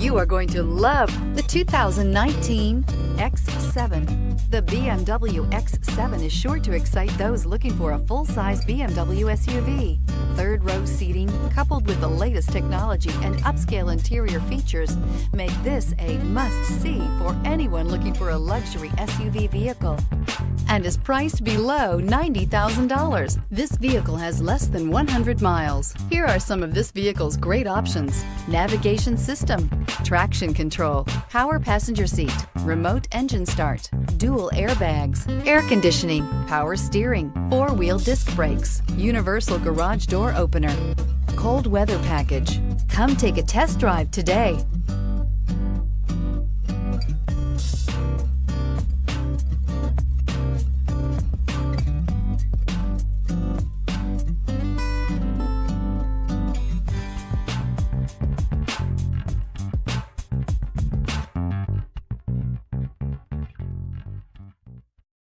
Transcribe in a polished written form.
You are going to love the 2019 X7. The BMW X7 is sure to excite those looking for a full-size BMW SUV. Third-row seating, coupled with the latest technology and upscale interior features, make this a must-see for anyone looking for a luxury SUV vehicle, and is priced below $90,000. This vehicle has less than 100 miles. Here are some of this vehicle's great options: navigation system, traction control, power passenger seat, remote engine start, dual airbags, air conditioning, power steering, four-wheel disc brakes, universal garage door opener, cold weather package. Come take a test drive today.